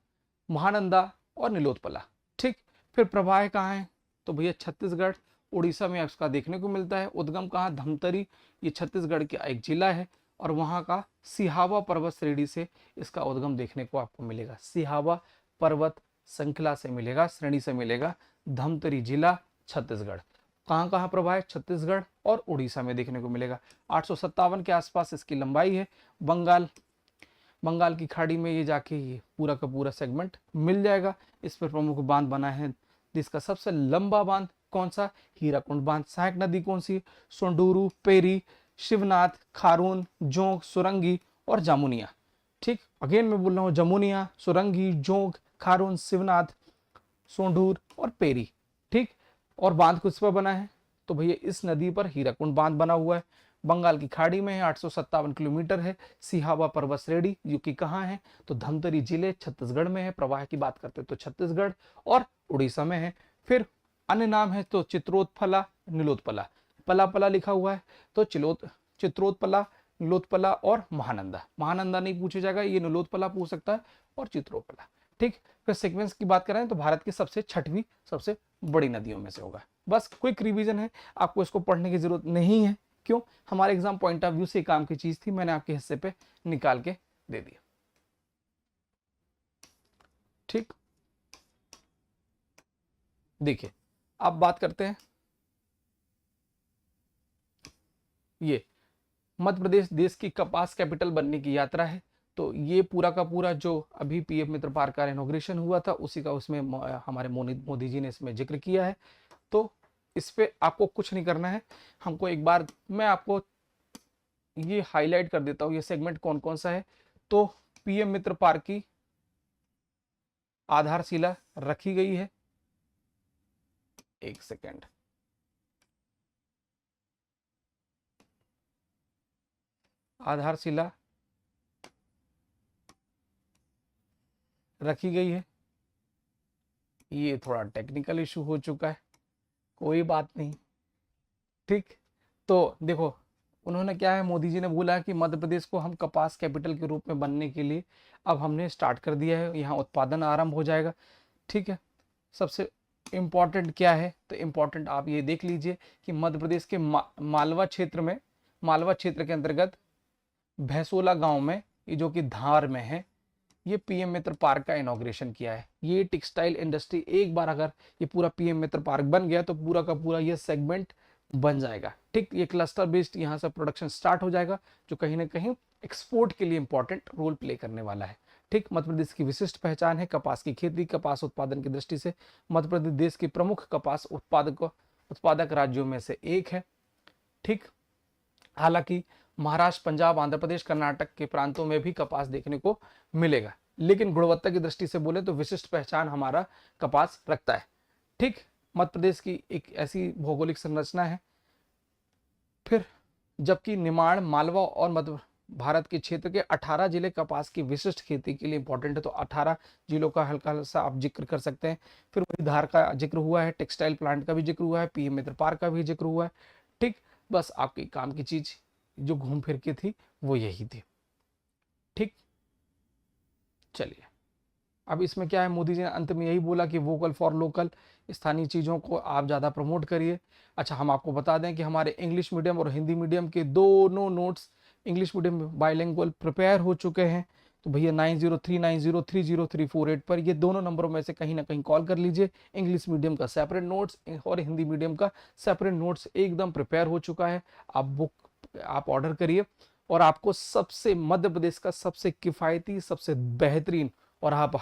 महानंदा और नीलोत्पला। ठीक, फिर प्रवाह कहाँ है, तो भैया छत्तीसगढ़ उड़ीसा में इसका देखने को मिलता है। उद्गम कहाँ, धमतरी, ये छत्तीसगढ़ का एक जिला है, और वहाँ का सिहावा पर्वत श्रेणी से इसका उद्गम देखने को आपको मिलेगा, सिहावा पर्वत श्रृंखला से मिलेगा, श्रेणी से मिलेगा। धमतरी जिला छत्तीसगढ़, कहाँ कहाँ प्रवाह है, छत्तीसगढ़ और उड़ीसा में देखने को मिलेगा। 857 के आसपास इसकी लंबाई है। बंगाल की खाड़ी में ये जाके ये पूरा का पूरा सेगमेंट मिल जाएगा। इस पर प्रमुख बांध बना है, जिसका सबसे लंबा बांध कौन सा, हीराकुंड बांध। सहायक नदी कौन सी, सोंडूरू, पेरी, शिवनाथ, खारून, जोंक, सुरंगी और जामुनिया। ठीक, अगेन मैं बोल रहा हूँ, जमुनिया, सुरंगी, जोंक, खारून, शिवनाथ, सोंडूर और पेरी। ठीक, और बांध किस पर बना है, तो भैया इस नदी पर हीराकुंड बांध बना हुआ है, बंगाल की खाड़ी में है, 857 किलोमीटर है। सिहावा पर्वत श्रेणी जो कि कहाँ है, तो धमतरी जिले छत्तीसगढ़ में है। प्रवाह की बात करते हैं तो छत्तीसगढ़ और उड़ीसा में है। फिर अन्य नाम है तो चित्रोत्पला, नीलोत्पला, पला पला लिखा हुआ है, तो चित्रोत्पला, नीलोत्पला और महानंदा। महानंदा नहीं पूछा जाएगा, ये नीलोत्पला पूछ सकता है और चित्रोत्पला। ठीक, फिर सीक्वेंस की बात करें तो भारत की सबसे छठवीं सबसे बड़ी नदियों में से होगा। बस क्विक रिवीजन है, आपको इसको पढ़ने की जरूरत नहीं है। क्यों, हमारे एग्जाम पॉइंट ऑफ व्यू से काम की चीज थी, मैंने आपके हिस्से पे निकाल के दे दिया। ठीक, देखिए अब बात करते हैं, ये मध्य प्रदेश देश की कपास कैपिटल बनने की यात्रा है। तो ये पूरा का पूरा जो अभी पीएम मित्र पार्क का इनॉग्रेशन हुआ था, उसी का उसमें हमारे मोदी जी ने इसमें जिक्र किया है। तो इस पे आपको कुछ नहीं करना है, हमको एक बार मैं आपको ये हाईलाइट कर देता हूँ, ये सेगमेंट कौन कौन सा है। तो पीएम मित्र पार्क की आधारशिला रखी गई है, एक सेकेंड, आधारशिला रखी गई है। ये थोड़ा टेक्निकल इशू हो चुका है, कोई बात नहीं। ठीक, तो देखो उन्होंने क्या है, मोदी जी ने बोला है कि मध्य प्रदेश को हम कपास कैपिटल के रूप में बनने के लिए अब हमने स्टार्ट कर दिया है, यहाँ उत्पादन आरंभ हो जाएगा। ठीक है, सबसे इम्पॉर्टेंट क्या है, तो इम्पॉर्टेंट आप ये देख लीजिए कि मध्य प्रदेश के मालवा क्षेत्र के अंतर्गत भैंसोला गांव में, ये जो कि धार में है, ये पीएम मित्र पार्क का इनॉग्रेशन किया है। ये टेक्सटाइल इंडस्ट्री एक बार अगर ये पूरा पीएम मित्र पार्क बन गया तो पूरा का पूरा ये सेगमेंट बन जाएगा। ठीक, ये क्लस्टर बेस्ड यहाँ से प्रोडक्शन स्टार्ट हो जाएगा, जो कहीं ना कहीं एक्सपोर्ट के लिए इंपॉर्टेंट रोल प्ले करने वाला है। ठीक, मध्य प्रदेश की विशिष्ट पहचान है कपास की खेती। कपास उत्पादन की दृष्टि से मध्य प्रदेश देश की प्रमुख कपास उत्पादक राज्यों में से एक है। ठीक, हालांकि महाराष्ट्र, पंजाब, आंध्र प्रदेश, कर्नाटक के प्रांतों में भी कपास देखने को मिलेगा, लेकिन गुणवत्ता की दृष्टि से बोले तो विशिष्ट पहचान हमारा कपास रखता है। ठीक, मध्य प्रदेश की एक ऐसी भौगोलिक संरचना है। फिर जबकि निमाड़, मालवा और मध्य भारत के क्षेत्र के 18 जिले कपास की विशिष्ट खेती के लिए इंपॉर्टेंट है, तो 18 जिलों का हल्का सा आप जिक्र कर सकते हैं। फिर वही धार का जिक्र हुआ है, टेक्सटाइल प्लांट का भी जिक्र हुआ है, पीएम मित्र पार्क का भी जिक्र हुआ है। ठीक, बस आपकी काम की चीज जो घूम फिर के थी वो यही थी। ठीक, चलिए अब इसमें क्या है, मोदी जी ने अंत में यही बोला कि वोकल फॉर लोकल, स्थानीय चीज़ों को आप ज़्यादा प्रमोट करिए। अच्छा, हम आपको बता दें कि हमारे इंग्लिश मीडियम और हिंदी मीडियम के दोनों notes English medium bilingual prepare हो चुके हैं। तो भैया 9039030348 पर ये दोनों नंबरों में से कहीं ना कहीं कॉल कर लीजिए। इंग्लिश मीडियम का सेपरेट नोट्स और हिंदी मीडियम का सेपरेट नोट्स एकदम प्रिपेयर हो चुका है। आप बुक आप ऑर्डर करिए, और आपको सबसे मध्य प्रदेश का सबसे किफ़ायती, सबसे बेहतरीन, और आप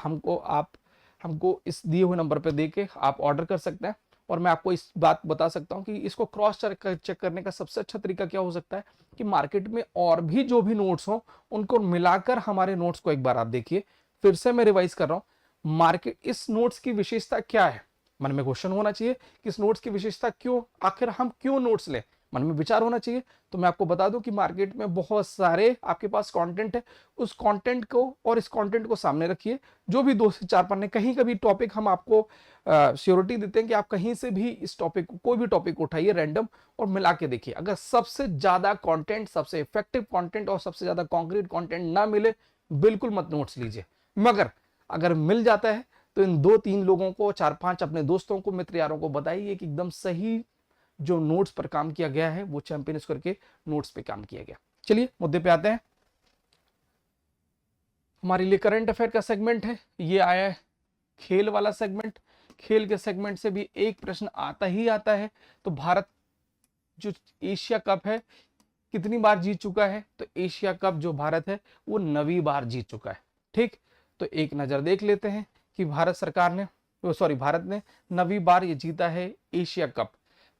हमको इस दिए हुए नंबर पर दे के आप ऑर्डर कर सकते हैं, और मैं आपको इस बात बता सकता हूं कि इसको क्रॉस चेक करने का सबसे अच्छा तरीका क्या हो सकता है कि मार्केट में और भी जो भी नोट्स हो उनको मिलाकर हमारे नोट्स को एक बार आप देखिए। फिर से मैं रिवाइज कर रहा हूं, मार्केट इस नोट्स की विशेषता क्या है, मन में क्वेश्चन होना चाहिए कि इस नोट्स की विशेषता क्यों, आखिर हम क्यों नोट्स लें, मन में विचार होना चाहिए। तो मैं आपको बता दूं कि मार्केट में बहुत सारे आपके पास कंटेंट है, उस कंटेंट को और इस कंटेंट को सामने रखिए, जो भी 2 से 4 पन्ने, कहीं का भी टॉपिक हम आपको श्योरिटी देते हैं कि आप कहीं से भी इस टॉपिक को, कोई भी टॉपिक उठाइए रैंडम और मिला के देखिए। अगर सबसे ज्यादा कंटेंट, सबसे इफेक्टिव कंटेंट और सबसे ज्यादा कॉन्क्रीट कंटेंट ना मिले, बिल्कुल मत नोट्स लीजिए। मगर अगर मिल जाता है तो इन 2-3 लोगों को, 4-5 अपने दोस्तों को, मित्र यारों को बताइए कि एकदम सही जो नोट्स पर काम किया गया है वो चैंपियन स्क्वायर के नोट्स पे काम किया गया। चलिए मुद्दे पे आते हैं। हमारे लिए करंट अफेयर का सेगमेंट है, ये आया है खेल वाला सेगमेंट। खेल के सेगमेंट से भी एक प्रश्न आता ही आता है। तो भारत जो एशिया कप है कितनी बार जीत चुका है, तो एशिया कप जो भारत है वो 9वीं बार जीत चुका है। ठीक, तो एक नजर देख लेते हैं कि भारत सरकार ने, भारत ने 9वीं बार ये जीता है एशिया कप।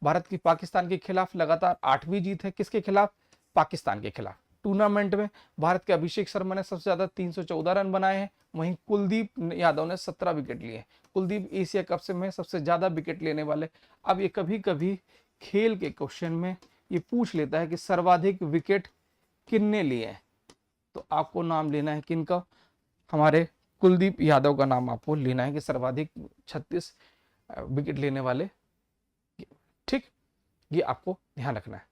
भारत की पाकिस्तान के खिलाफ लगातार 8वीं जीत है। किसके खिलाफ? पाकिस्तान के खिलाफ। टूर्नामेंट में भारत के अभिषेक शर्मा ने सबसे ज्यादा 314 रन बनाए हैं, वहीं कुलदीप यादव ने 17 विकेट लिए। कुलदीप एशिया कप से में सबसे ज्यादा विकेट लेने वाले। अब ये कभी कभी खेल के क्वेश्चन में ये पूछ लेता है कि सर्वाधिक विकेट किनने लिए हैं, तो आपको नाम लेना है किनका? हमारे कुलदीप यादव का नाम आपको लेना है कि सर्वाधिक 36 विकेट लेने वाले। ठीक, ये आपको ध्यान रखना है।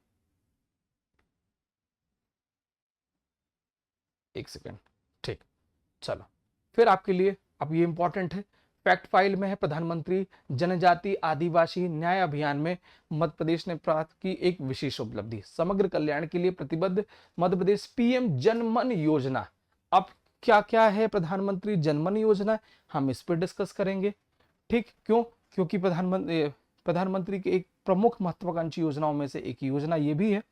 एक सेकेंड। ठीक, चलो फिर आपके लिए अब ये इंपॉर्टेंट है, फैक्ट फाइल में है, प्रधानमंत्री जनजाति आदिवासी न्याय अभियान में मध्य प्रदेश ने प्राप्त की एक विशेष उपलब्धि, समग्र कल्याण के लिए प्रतिबद्ध मध्य प्रदेश पीएम जनमन योजना। अब क्या क्या है प्रधानमंत्री जनमन योजना, हम इस पर डिस्कस करेंगे। ठीक, क्यों? क्योंकि प्रधानमंत्री के एक प्रमुख महत्वाकांक्षी योजनाओं में से एक योजना ये भी है।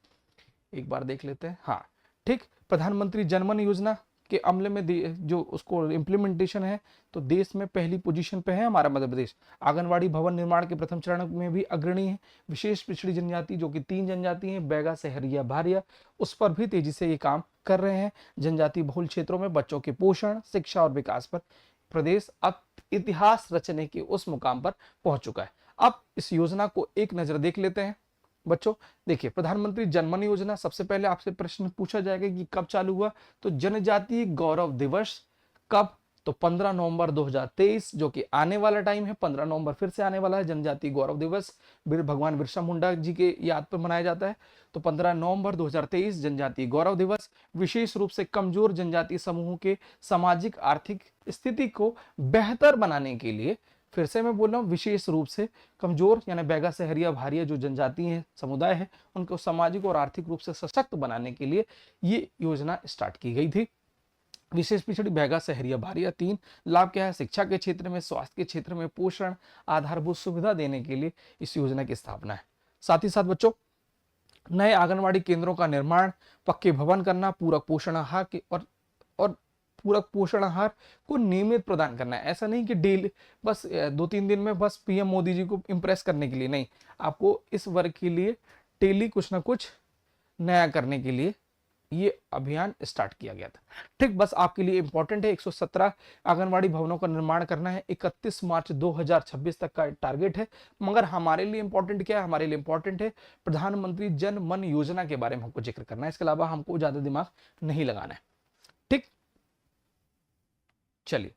एक बार देख लेते हैं। हाँ ठीक, प्रधानमंत्री जनमन योजना के अमले में जो उसको इम्प्लीमेंटेशन है, तो देश में पहली पोजीशन पे है हमारा मध्य प्रदेश। आंगनवाड़ी भवन निर्माण के प्रथम चरण में भी अग्रणी है। विशेष पिछड़ी जनजाति जो कि 3 जनजाति हैं, बैगा, सहरिया, भारिया, उस पर भी तेजी से ये काम कर रहे हैं। जनजाति बहुल क्षेत्रों में बच्चों के पोषण, शिक्षा और विकास पर प्रदेश अब इतिहास रचने के उस मुकाम पर पहुंच चुका है। अब इस योजना को एक नजर देख लेते हैं। बच्चों देखिए, प्रधानमंत्री जनमन योजना, सबसे पहले आपसे प्रश्न पूछा जाएगा कि कब चालू हुआ, तो जनजातीय गौरव दिवस कब, तो 15 नवंबर 2023, जो कि आने वाला टाइम है। 15 नवंबर फिर से आने वाला है। जनजातीय गौरव दिवस भगवान बिरसा मुंडा जी के याद पर मनाया जाता है। तो 15 नवंबर 2023 जनजातीय गौरव दिवस। विशेष रूप से कमजोर जनजातीय समूहों के सामाजिक आर्थिक स्थिति को बेहतर बनाने के लिए, फिर से मैं बोल रहा हूँ, विशेष रूप से कमजोर यानी बैगा, सहरिया, भारिया जो जनजाति है, समुदाय है, उनको सामाजिक और आर्थिक रूप से सशक्त बनाने के लिए ये योजना स्टार्ट की गई थी। विशेष पिछड़ी बैगा, सहरिया, भारिया। 3 लाभ क्या है? शिक्षा के क्षेत्र में, स्वास्थ्य के क्षेत्र में, पोषण आधारभूत सुविधा देने के लिए इस योजना की स्थापना है। साथ ही साथ बच्चों, नए आंगनवाड़ी केंद्रों का निर्माण, पक्के भवन करना, पूरक पोषण आहार के और पूरक पोषण आहार को नियमित प्रदान करना है। ऐसा नहीं कि डेली बस 2-3 दिन में बस पीएम मोदी जी को इंप्रेस करने के लिए नहीं, आपको इस वर्ग के लिए डेली कुछ ना कुछ नया करने के लिए ये अभियान स्टार्ट किया गया था। ठीक, बस आपके लिए इंपॉर्टेंट है, 117 आंगनवाड़ी भवनों का निर्माण करना है। 31 मार्च 2026 तक का टारगेट है। मगर हमारे लिए इंपॉर्टेंट क्या है? हमारे लिए इंपॉर्टेंट है प्रधानमंत्री जन मन योजना के बारे में हमको जिक्र करना है। इसके अलावा हमको ज्यादा दिमाग नहीं लगाना है। ठीक, चलिए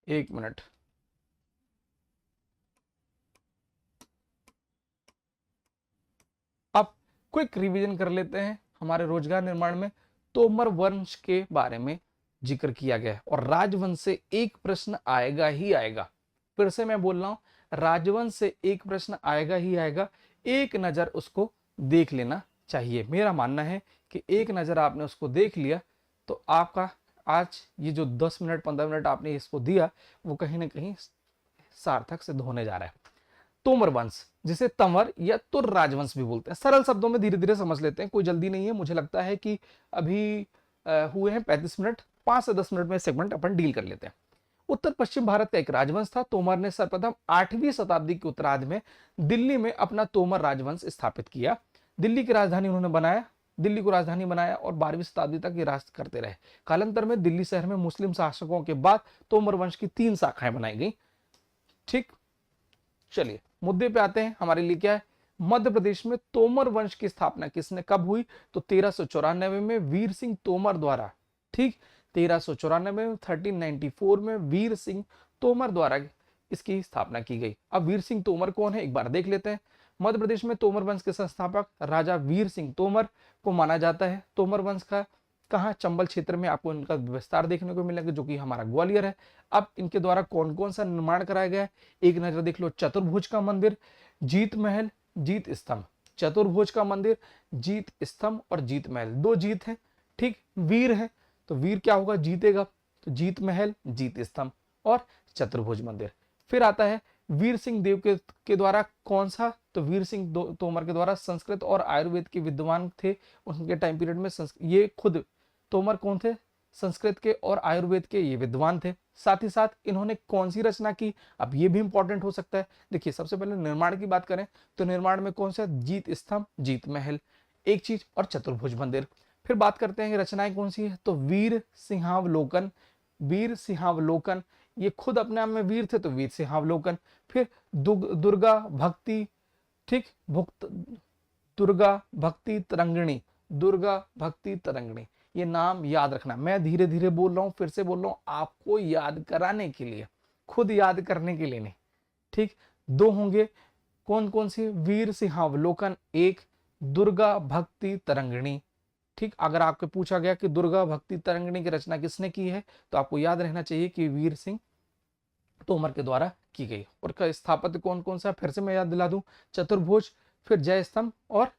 एक मिनट। अब क्विक रिवीजन कर लेते हैं। हमारे रोजगार निर्माण में तोमर वंश के बारे में जिक्र किया गया है और राजवंश से एक प्रश्न आएगा ही आएगा। फिर से मैं बोल रहा हूं, राजवंश से एक प्रश्न आएगा ही आएगा। एक नजर उसको देख लेना चाहिए। मेरा मानना है कि एक नजर आपने उसको देख लिया तो आपका आज ये जो 10 मिनट 15 मिनट आपने इसको दिया वो कहीं ना कहीं सार्थक सिद्ध होने जा रहा है। तोमर वंश, जिसे तंवर या तुर राजवंश भी बोलते हैं। सरल शब्दों में धीरे धीरे समझ लेते हैं, कोई जल्दी नहीं है। मुझे लगता है कि अभी हुए हैं 35 मिनट, 5 से 10 मिनट में सेगमेंट अपन डील कर लेते हैं। उत्तर पश्चिम भारत का एक राजवंश था। तोमर ने सर्वप्रथम 8वीं शताब्दी के उत्तरार्ध में दिल्ली में अपना तोमर राजवंश स्थापित किया। दिल्ली की राजधानी उन्होंने बनाया, दिल्ली को राजधानी बनाया और 12वीं शताब्दी तक ये राज करते रहे। कालांतर में दिल्ली शहर में मुस्लिम शासकों के बाद तोमर वंश की 3 शाखाएं बनाई गई। ठीक, चलिए मुद्दे पे आते हैं। हमारे लिए क्या है, मध्य प्रदेश में तोमर वंश की स्थापना किसने कब हुई, तो 1394 में वीर सिंह तोमर द्वारा। ठीक, 1394 में 1394 में वीर सिंह तोमर द्वारा इसकी स्थापना की गई। अब वीर सिंह तोमर कौन है, एक बार देख लेते हैं। मध्य प्रदेश में तोमर वंश के संस्थापक राजा वीर सिंह तोमर को माना जाता है। तोमर वंश का कहाँ, चंबल क्षेत्र में आपको इनका विस्तार देखने को मिलेगा, जो कि हमारा ग्वालियर है। अब इनके द्वारा कौन कौन सा निर्माण कराया गया है, एक नजर देख लो। चतुर्भुज का मंदिर, जीत महल, जीत स्तंभ। चतुर्भुज का मंदिर, जीत स्तंभ और जीत महल, 2 जीत है। ठीक, वीर है तो वीर क्या होगा, जीतेगा, तो जीत महल, जीत स्तंभ और चतुर्भुज मंदिर। फिर आता है वीर सिंह देव के द्वारा कौन सा, तो वीर सिंह तोमर के द्वारा संस्कृत और आयुर्वेद के विद्वान थे उनके टाइम पीरियड में। ये खुद तोमर कौन थे, संस्कृत के और आयुर्वेद के ये विद्वान थे। साथ ही साथ इन्होंने कौन सी रचना की, अब ये भी इंपॉर्टेंट हो सकता है। देखिए सबसे पहले निर्माण की बात करें तो निर्माण में कौन सा, जीत स्तंभ, जीत महल, एक चीज, और चतुर्भुज मंदिर। फिर बात करते हैं रचनाएं कौन सी है, तो वीर सिंहावलोकन, वीर सिंहावलोकन, ये खुद अपने आप में वीर थे तो वीर सिंहावलोकन। फिर दुर्गा भक्ति, ठीक, भुक्त, दुर्गा भक्ति तरंगिणी, दुर्गा भक्ति तरंगिणी। ये नाम याद रखना, मैं धीरे धीरे बोल रहा हूं, फिर से बोल रहा हूं, आपको याद कराने के लिए, खुद याद करने के लिए नहीं। ठीक, 2 होंगे, कौन कौन सी, वीर सिंहावलोकन 1, दुर्गा भक्ति तरंगिणी। ठीक, अगर आपको पूछा गया कि दुर्गा भक्ति तरंगिणी की रचना किसने की है, तो आपको याद रहना चाहिए कि वीर सिंह तोमर के द्वारा की गई। और का स्थापत्य कौन कौन सा, फिर से मैं याद दिला दूं, चतुर्भुज, फिर जय स्तंभ और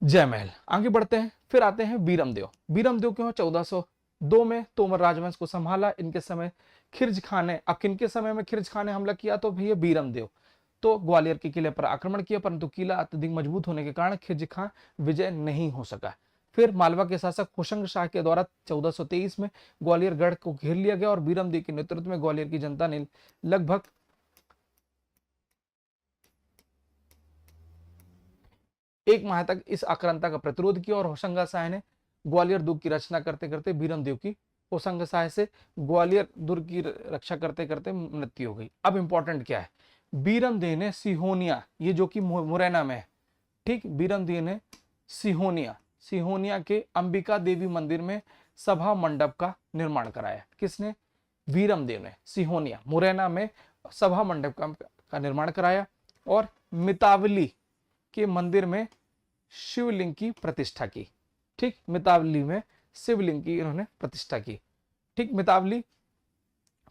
जय महल। आगे बढ़ते हैं, फिर आते हैं बीरमदेव। बीरमदेव क्यों, 1402 में तोमर राजवंश को संभाला। इनके समय खिरज खान ने, अब किनके समय में खिरज खान ने हमला किया, तो भैया बीरमदेव। तो ग्वालियर के किले पर आक्रमण किया, परंतु किला अत्यधिक मजबूत होने के कारण खिरज खान विजय नहीं हो सका। फिर मालवा के शासक होशंग शाह के द्वारा 1423 में ग्वालियर गढ़ को घेर लिया गया और बीरमदेव के नेतृत्व में ग्वालियर की जनता ने लगभग 1 माह तक इस आक्रांता का प्रतिरोध किया और होशंगा शाह ने ग्वालियर दुर्ग की रचना करते करते बीरमदेव की, होशंगा शाह से ग्वालियर दुर्ग की रक्षा करते करते मृत्यु हो गई। अब इंपॉर्टेंट क्या है, बीरमदेव ने सिहोनिया, ये जो कि मुरैना में है, ठीक, बीरमदेव ने सिहोनिया के अंबिका देवी मंदिर में सभा मंडप का निर्माण कराया। किसने, बीरमदेव ने सिहोनिया मुरैना में सभा मंडप का निर्माण कराया। और मितावली के मंदिर में शिवलिंग की प्रतिष्ठा की। ठीक, मितावली में शिवलिंग की इन्होंने प्रतिष्ठा की। ठीक, मितावली।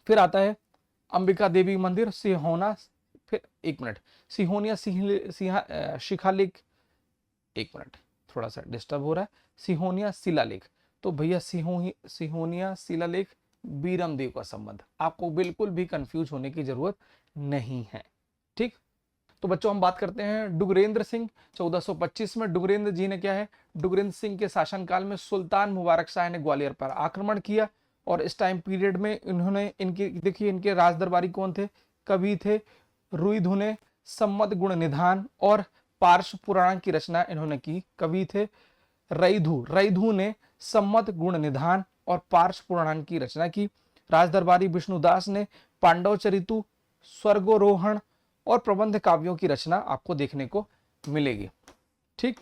फिर आता है अंबिका देवी मंदिर, सिहोना, फिर 1 मिनट, सिहोनिया शिखालेख, 1 मिनट थोड़ा सा डिस्टर्ब हो रहा है, सिहोनिया शिलालेख। तो भैया सिहोनिया शिलालेख बीरमदेव का संबंध, आपको बिल्कुल भी कंफ्यूज होने की जरूरत नहीं है। ठीक, तो बच्चों हम बात करते हैं डुगरेंद्र सिंह। 1425 में डुगरेंद्र जी ने क्या है, डुगरेंद्र सिंह के शासनकाल में सुल्तान मुबारक शाह ने ग्वालियर पर आक्रमण किया और इस टाइम पीरियड में इन्होंने, इनके देखिए इनके राज दरबारी कौन थे, कवि थे रुइधुने, सम्मत गुण निधान और पार्श्व पुराण की रचना इन्होंने की। कवि थे रैधु ने सम्मत गुण निधान और पार्श्व पुराण की रचना की। राज दरबारी विष्णुदास ने पांडव चरितु, स्वर्गोरोहण और प्रबंध काव्यों की रचना आपको देखने को मिलेगी। ठीक,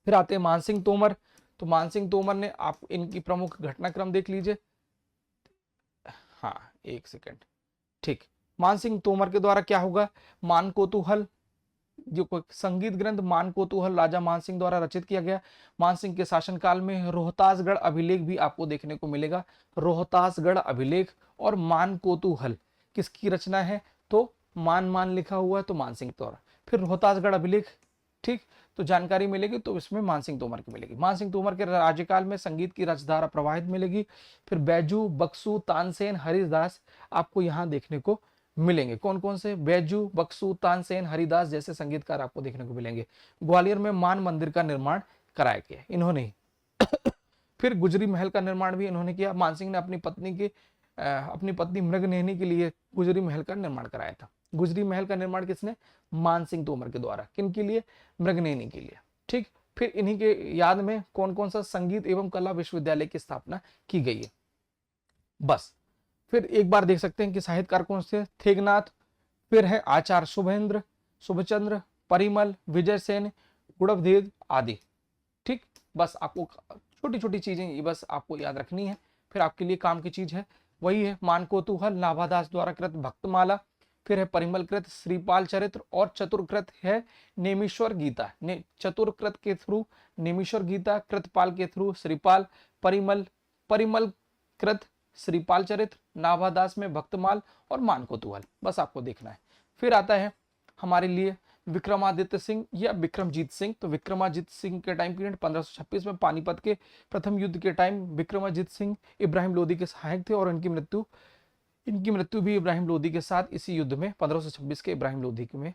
फिर आते हैं मानसिंह तोमर। तो मानसिंह तोमर ने, आप इनकी प्रमुख घटनाक्रम देख लीजिए। हाँ 1 सेकेंड। ठीक, मानसिंह तोमर के द्वारा क्या होगा, मान कोतूहल, जो संगीत ग्रंथ मान कोतूहल राजा मानसिंह द्वारा रचित किया गया। मानसिंह के शासनकाल में रोहतासगढ़ अभिलेख भी आपको देखने को मिलेगा। रोहतासगढ़ अभिलेख और मान कोतूहल किसकी रचना है, तो मान लिखा हुआ है तो मानसिंह तोमर। फिर रोहतासगढ़ अभिलेख, ठीक, तो जानकारी मिलेगी तो इसमें मानसिंह तोमर की मिलेगी। मानसिंह तोमर के राज्यकाल में संगीत की रसधारा प्रवाहित मिलेगी। फिर बैजू, बक्सू, तानसेन, हरिदास आपको यहाँ देखने को मिलेंगे। कौन कौन से? बैजू, बक्सू, तानसेन, हरिदास जैसे संगीतकार आपको देखने को मिलेंगे। ग्वालियर में मान मंदिर का निर्माण कराया गया इन्होंने ही। फिर गुजरी महल का निर्माण भी इन्होंने किया। मानसिंह ने अपनी पत्नी मृगनयनी के लिए गुजरी महल का निर्माण कराया था। गुजरी महल का निर्माण किसने? मानसिंह तोमर के द्वारा। किन के लिए? मृगनयनी के लिए। ठीक। फिर इन्हीं के याद में कौन कौन सा संगीत एवं कला विश्वविद्यालय की स्थापना की गई है। बस फिर एक बार देख सकते हैं कि साहित्यकार कौन से? थेगनाथ, फिर है आचार्य शुभेंद्र, शुभचंद्र, परिमल, विजय सेन, गुणवधेद आदि। ठीक। बस आपको छोटी छोटी चीजें ये बस आपको याद रखनी है। फिर आपके लिए काम की चीज है वही है मानकोतूहल, नाभादास द्वारा कृत भक्तमाला, फिर है परिमल कृत श्रीपाल चरित्र, और चतुरकृत है नेमीश्वर गीता। चतुरकृत के थ्रू नेमीश्वर गीता, कृतपाल के थ्रू श्रीपाल, परिमल कृत श्रीपाल चरित्र, नाभादास में भक्तमाल और मानकोतूहल। बस आपको देखना है। फिर आता है हमारे लिए विक्रमादित्य सिंह या विक्रमजीत सिंह। तो विक्रमाजीत सिंह के टाइम पीरियड 1526 में पानीपत के प्रथम युद्ध के टाइम विक्रमाजीत सिंह इब्राहिम लोदी के सहायक थे, और इनकी मृत्यु भी इब्राहिम लोदी के साथ इसी युद्ध में 1526 के इब्राहिम लोदी में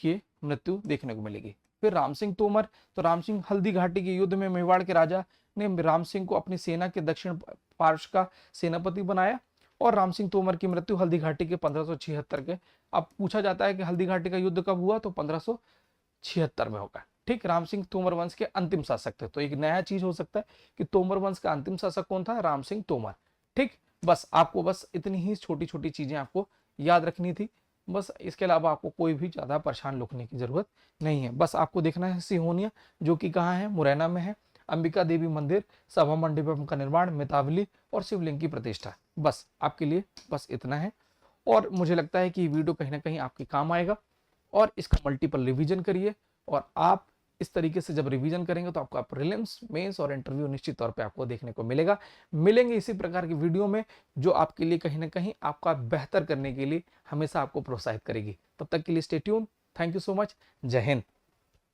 ये मृत्यु देखने को मिलेगी। फिर राम सिंह तोमर। तो राम सिंह हल्दी घाटी के युद्ध में मेवाड़ के राजा ने राम सिंह को अपनी सेना के दक्षिण पार्श्व का सेनापति बनाया, और राम सिंह तोमर की मृत्यु हल्दी घाटी के 1576 के। अब पूछा जाता है कि हल्दी घाटी का युद्ध कब हुआ? तो 1576 में होगा। ठीक। राम सिंह तोमर वंश के अंतिम शासक थे। तो एक नया चीज हो सकता है कि तोमर वंश का अंतिम शासक कौन था? राम सिंह तोमर। ठीक। बस आपको बस इतनी ही छोटी छोटी चीजें आपको याद रखनी थी। बस इसके अलावा आपको कोई भी ज्यादा परेशान होने की जरूरत नहीं है। बस आपको देखना है सिहोनिया, जो कि कहाँ है? मुरैना में है। अंबिका देवी मंदिर, सभा मंडपम का निर्माण, मितावली और शिवलिंग की प्रतिष्ठा। बस आपके लिए बस इतना है, और मुझे लगता है कि वीडियो कहीं ना कहीं आपके काम आएगा, और इसका मल्टीपल रिवीजन करिए। और आप इस तरीके से जब रिवीजन करेंगे तो आपका प्रीलिम्स, मेंस और इंटरव्यू निश्चित तौर पे आपको देखने को मिलेंगे इसी प्रकार की वीडियो में, जो आपके लिए कहीं ना कहीं आपका बेहतर करने के लिए हमेशा आपको प्रोत्साहित करेगी। तब तक के लिए stay tune. Thank you so much. जय हिंद।